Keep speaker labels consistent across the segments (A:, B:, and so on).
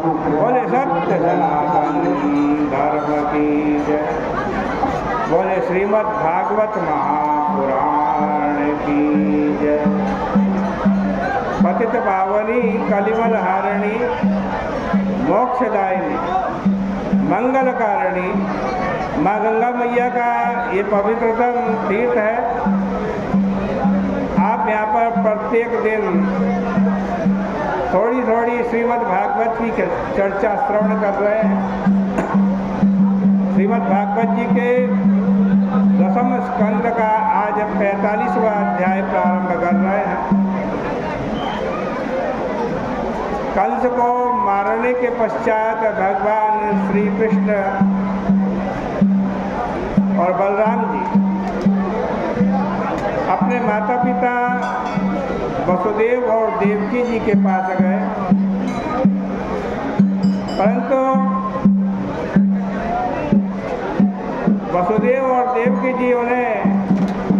A: बोले सत्य सनातन धर्म की जय। बोले श्रीमद् भागवत महापुराण की जय। पतित पावनी कलिमल हारिणी मोक्षदायिनी मंगलकारिणी माँ गंगा मैया का ये पवित्रतम तीर्थ है। आप यहाँ पर प्रत्येक दिन थोड़ी थोड़ी श्रीमद् भागवत की चर्चा श्रवण कर रहे हैं। श्रीमद् भागवत जी के दसम स्कंद का आज 45वां अध्याय प्रारंभ कर रहे हैं। कंस को मारने के पश्चात भगवान श्री कृष्ण और बलराम जी अपने माता पिता वसुदेव और देवकी जी के पास गए, परंतु वसुदेव और देवकी जी उन्हें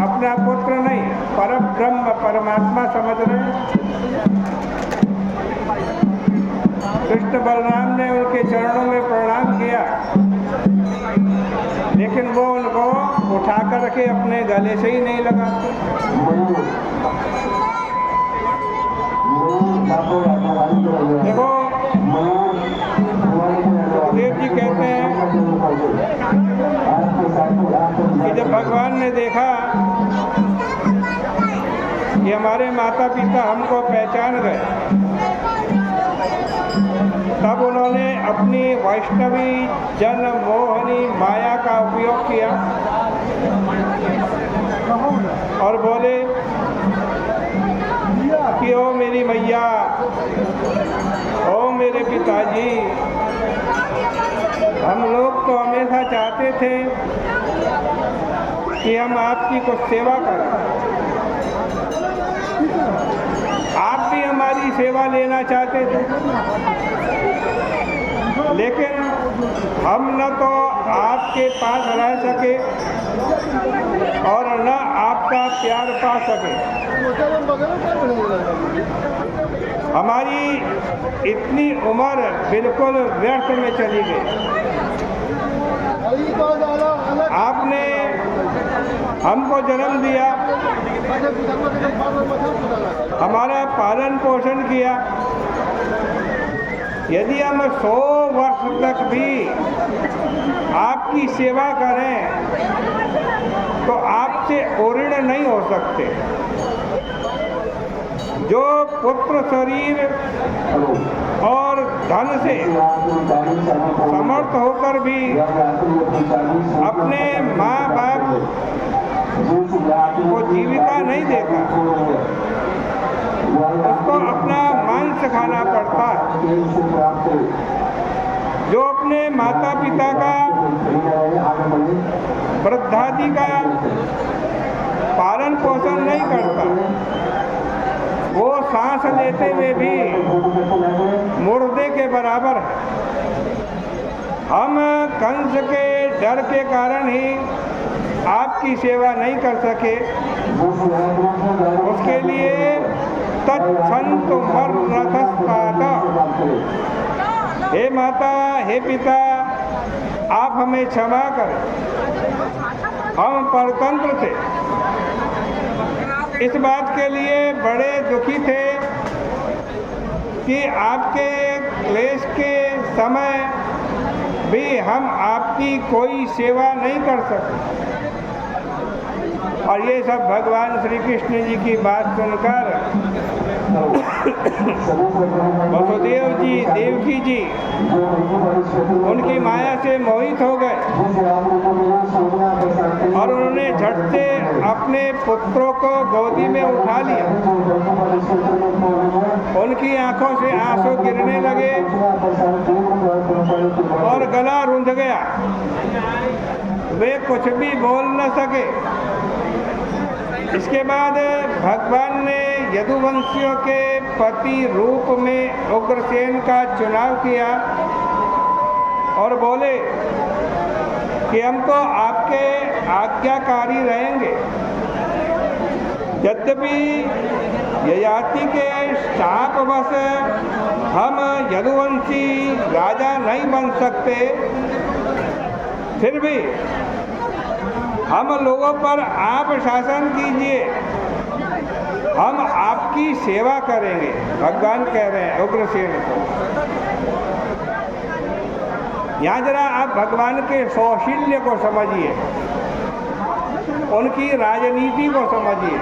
A: अपना पुत्र नहीं परब्रह्म परमात्मा समझ रहे। कृष्ण बलराम ने उनके चरणों में प्रणाम किया, लेकिन वो उनको उठा कर रखे अपने गले से ही नहीं लगाते। देखो देव जी कहते हैं कि जब भगवान ने देखा कि हमारे माता पिता हमको पहचान गए, तब उन्होंने अपनी वैष्णवी जन मोहनी माया का उपयोग किया और बोले कि ओ मेरी मैया, ओ मेरे पिताजी, हम लोग तो हमेशा चाहते थे कि हम आपकी कुछ सेवा करें, आप भी हमारी सेवा लेना चाहते थे, लेकिन हम न तो आपके पास रह सके और न आपका प्यार पा सके। हमारी इतनी उम्र बिल्कुल व्यर्थ में चली गई। आपने हमको जन्म दिया, हमारा पालन पोषण किया। यदि हम 100 वर्ष तक भी आपकी सेवा करें तो आपसे ऋण नहीं हो सकते। जो पुत्र शरीर और धन से समर्थ होकर भी अपने माँ बाप को जीविका नहीं देता, उसको अपना मांस खाना पड़ता है। जो अपने माता पिता का वृद्धादि का पालन पोषण नहीं करता, वो सांस लेते हुए भी मुर्दे के बराबर है। हम कंस के डर के कारण ही आपकी सेवा नहीं कर सके। उसके लिए तत्संतु मर्नतस्तात। हे माता, हे पिता, आप हमें क्षमा करें, हम परतंत्र थे। इस बात के लिए बड़े दुखी थे कि आपके क्लेश के समय भी हम आपकी कोई सेवा नहीं कर सकते। और ये सब भगवान श्री कृष्ण जी की बात सुनकर वसुदेव जी, देवकी जी उनकी माया से मोहित हो गए और उन्होंने झट से अपने पुत्रों को गोदी में उठा लिया। उनकी आंखों से आंसू गिरने लगे और गला रुंध गया। वे कुछ भी बोल न सके। इसके बाद भगवान ने यदुवंशियों के पति रूप में उग्रसेन का चुनाव किया और बोले कि हम तो आपके आज्ञाकारी रहेंगे। यद्यपि ययाति के शापवश हम यदुवंशी राजा नहीं बन सकते, फिर भी हम लोगों पर आप शासन कीजिए, हम आपकी सेवा करेंगे। भगवान कह रहे हैं उग्रसेन को। यहाँ जरा आप भगवान के कौशल्य को समझिए, उनकी राजनीति को समझिए।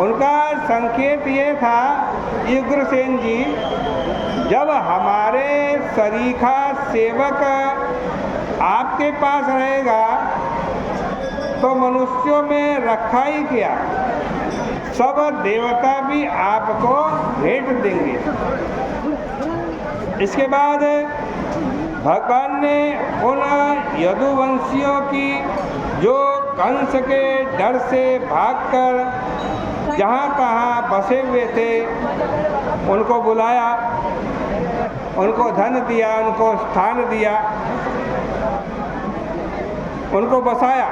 A: उनका संकेत ये था, उग्रसेन जी, जब हमारे सरीखा सेवक आपके पास रहेगा तो मनुष्यों में रखा ही क्या, सब देवता भी आपको भेंट देंगे। इसके बाद भगवान ने उन यदुवंशियों की जो कंस के डर से भागकर जहाँ तहाँ बसे हुए थे, उनको बुलाया, उनको धन दिया, उनको स्थान दिया, उनको बसाया।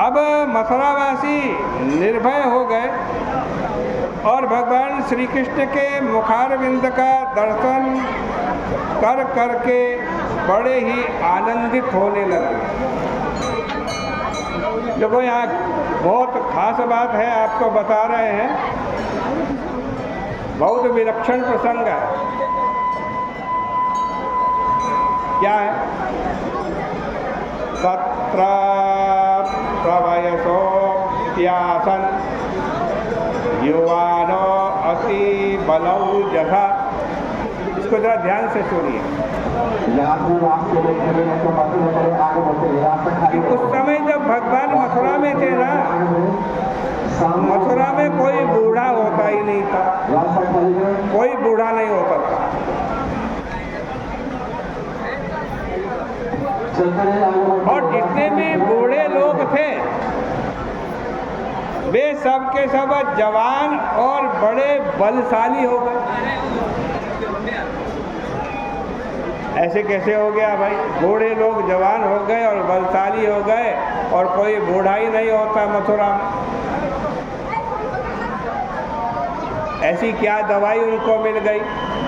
A: अब मथुरावासी निर्भय हो गए और भगवान श्री कृष्ण के मुखारविंद का दर्शन कर करके बड़े ही आनंदित होने लगे। देखो, यहाँ बहुत खास बात है, आपको बता रहे हैं, बहुत विलक्षण प्रसंग है। क्या है? तत्र प्रवयसो त्यासन युवानो अति बलौजसा। इसको जरा ध्यान से सुनिए। उस समय जब भगवान मथुरा में थे ना, मथुरा में कोई बूढ़ा होता ही नहीं था, कोई बूढ़ा नहीं होता था। और जितने भी बूढ़े लोग थे वे सब के सब जवान और बड़े बलशाली हो गए। ऐसे कैसे हो गया भाई? बूढ़े लोग जवान हो गए और बलशाली हो गए और कोई बूढ़ा ही नहीं होता मथुरा में। ऐसी क्या दवाई उनको मिल गई,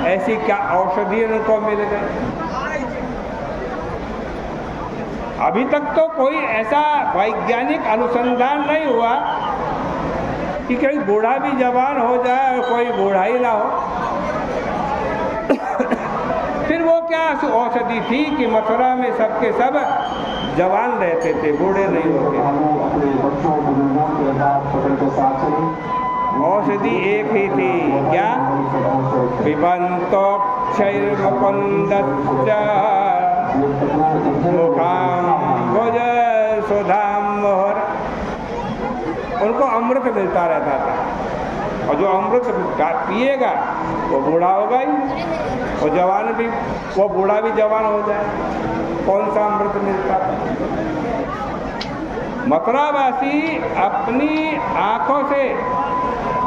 A: ऐसी क्या औषधि उनको मिल गई? अभी तक तो कोई ऐसा वैज्ञानिक अनुसंधान नहीं हुआ कि कोई बूढ़ा भी जवान हो जाए और कोई बूढ़ा ही ना हो। फिर वो क्या औषधि थी कि मथुरा में सबके सब जवान रहते थे, बूढ़े नहीं होते। औषधि एक ही थी, क्या? पिबन्तो क्षैर्मुकुन्दश्च मुखाम्बुज सुधाम्बुर। उनको अमृत मिलता रहता था, और जो अमृत पिएगा वो बूढ़ा होगा ही, वो जवान भी, वो बूढ़ा भी जवान हो जाए। कौन सा अमृत मिलता था? मथुरावासी अपनी आँखों से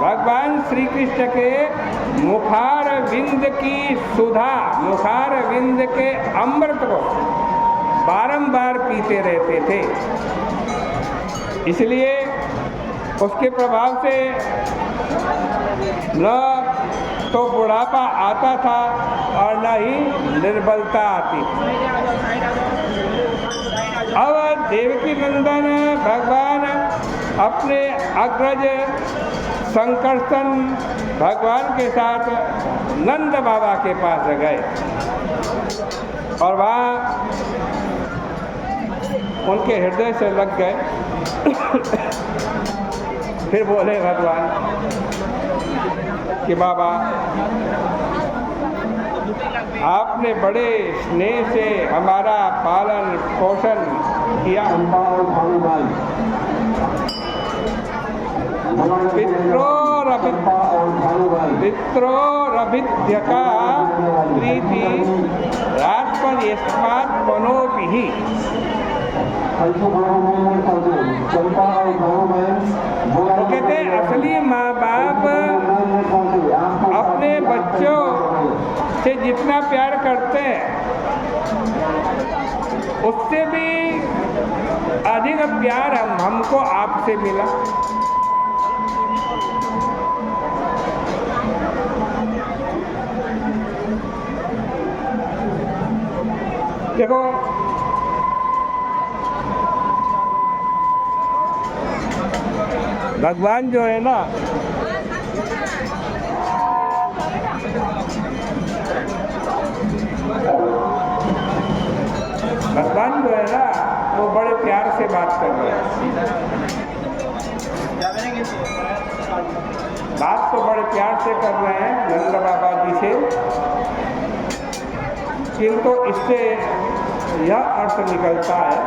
A: भगवान श्री कृष्ण के मुखार विंद की सुधा, मुखार विंद के अमृत को बारंबार पीते रहते थे। इसलिए उसके प्रभाव से न तो बुढ़ापा आता था और न ही निर्बलता आती थी। अब देवकी नंदन भगवान अपने अग्रज संकर्षण भगवान के साथ नंद बाबा के पास गए और वहाँ उनके हृदय से लग गए। फिर बोले भगवान कि बाबा, आपने बड़े स्नेह से हमारा पालन पोषण किया, पित्रोरभिद्य का प्रीति राजपद यस्मात् मनोभिः। वो कहते हैं असली माँ बाप अपने बच्चों से जितना प्यार करते हैं उससे भी अधिक प्यार हमको आपसे मिला। देखो, भगवान जो है ना, भगवान जो है ना, वो बड़े प्यार से बात कर रहे हैं। बात तो बड़े प्यार से कर रहे हैं नंद बाबा जी से, किंतु इससे यह अर्थ निकलता है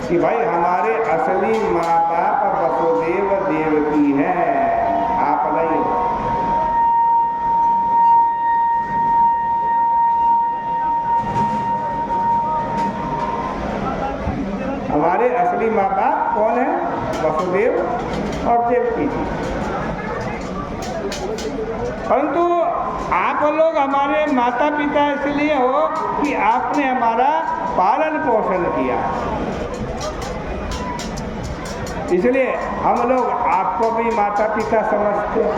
A: कि भाई हमारे असली माँ बाप वसुदेव देवकी हैं, आप नहीं। हमारे असली माँ बाप कौन है? वसुदेव और देवकी जी। परंतु आप लोग हमारे माता पिता इसलिए हो कि आपने हमारा पालन पोषण किया, इसलिए हम लोग आपको भी माता पिता समझते हैं।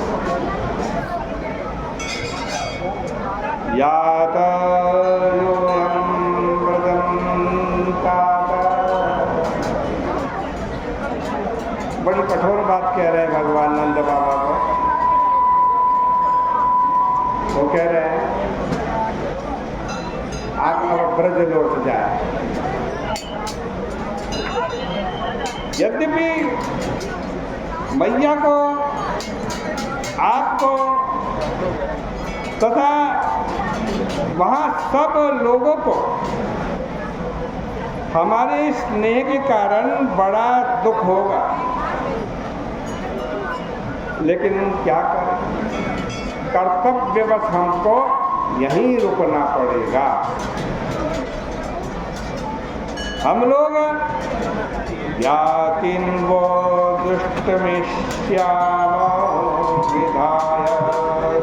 A: बड़ी कठोर बात कह रहे हैं भगवान नंद बाबा को। वो कह रहे हैं आप अब ब्रज लौट जाए। यद्यपि मैया को, आपको तथा वहाँ सब लोगों को हमारे स्नेह के कारण बड़ा दुख होगा, लेकिन क्या करें, कर्तव्यवश हमको यहीं रुकना पड़ेगा। हम लोग यातिन्वो दुष्टमिष्यामो विधाय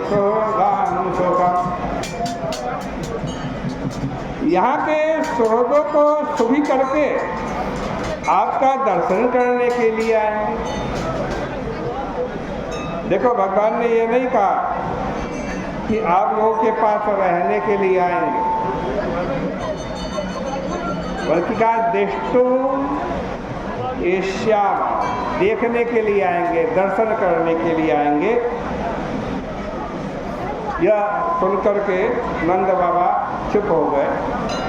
A: सुहृदान् सुखम्। यहाँ के सुहृदों को सुखी करके आपका दर्शन करने के लिए आएंगे। देखो, भगवान ने ये नहीं कहा कि आप लोगों के पास रहने के लिए आएंगे, बल्कि कहा दृष्टो एष्याम, देखने के लिए आएंगे, दर्शन करने के लिए आएंगे। यह सुनकर के नंद बाबा चुप हो गए।